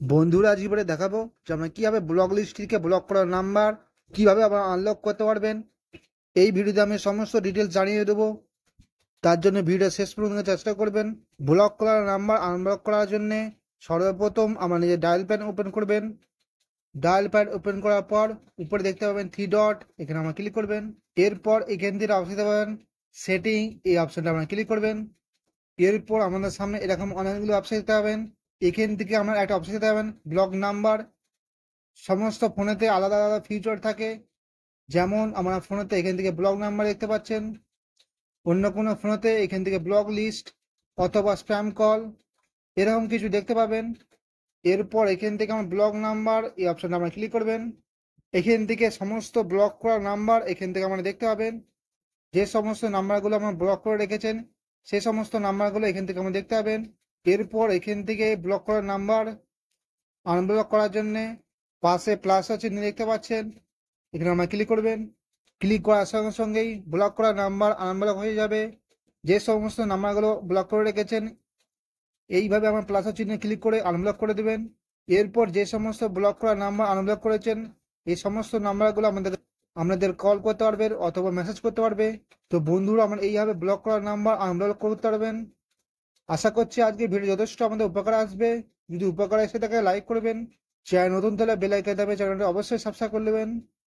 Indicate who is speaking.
Speaker 1: বন্ধুরা আজ এবারে দেখাবো যে আমরা কিভাবে ব্লক লিস্ট থেকে ব্লক করার নাম্বার কিভাবে আবার আনলক করতে পারবেন। এই ভিডিওতে আমি সমস্ত ডিটেলস জানিয়ে দেবো। তার জন্য ভিডিও শেষ পর্যন্ত চেষ্টা করবেন। ব্লক করার নাম্বার আনব্লক করার জন্য সর্বপ্রথম আমার নিজের ডায়াল প্যাড ওপেন করবেন। ডায়াল প্যাড ওপেন করার পর উপরে দেখতে পাবেন থ্রি ডট, এখানে আমরা ক্লিক করবেন। এরপর এখান থেকে অপশন দেখতে পাবেন সেটিং, এই অপশনটা আমরা ক্লিক করবেন। এরপর আমাদের সামনে এরকম অনেকগুলো অপশন দেখতে পাবেন। এখান থেকে আমরা একটা অপশন দেখতে পাবেন ব্লক নাম্বার। সমস্ত ফোনেতে আলাদা আলাদা ফিচার থাকে, যেমন আমার ফোনেতে এখান থেকে ব্লক নাম্বার দেখতে পাচ্ছেন, অন্য কোনো ফোনেতে এখান থেকে ব্লক লিস্ট অথবা স্প্যাম কল এরকম কিছু দেখতে পাবেন। এরপর এখান থেকে আমার ব্লক নাম্বার এই অপশনটা আমরা ক্লিক করবেন। এখান থেকে সমস্ত ব্লক করা নাম্বার এখান থেকে আমরা দেখতে পাবেন। যে সমস্ত নাম্বারগুলো আমার ব্লক করে রেখেছেন সেই সমস্ত নাম্বারগুলো এখান থেকে আমরা দেখতে পাবেন। এরপর এখান থেকে ব্লক করা নাম্বার আনব্লক করার জন্যে পাশে প্লাস আছে দেখতে পাচ্ছেন, এখানে আমরা ক্লিক করবেন। ক্লিক করার সঙ্গে সঙ্গেই ব্লক করা নাম্বার আনব্লক হয়ে যাবে। যে সমস্ত নাম্বারগুলো ব্লক করে রেখেছেন এইভাবে আমার প্লাস চিহ্নে ক্লিক করে আনব্লক করে দেবেন। এরপর যে সমস্ত ব্লক করা নাম্বার আনব্লক করেছেন এই সমস্ত নাম্বারগুলো আপনাদের কল করতে পারবে অথবা মেসেজ করতে পারবে। তো বন্ধুরা আমার এইভাবে ব্লক করা নাম্বার আনব্লক করতে পারবেন। আশা করছি আজকে ভিডিও যথেষ্ট আমাদের উপকার আসবে। যদি উপকার এসে থাকে লাইক করবেন, চ্যানেল নতুন তাহলে বেল আইকন দাবিয়ে চ্যানেলটা অবশ্যই সাবস্ক্রাইব করে নেবেন।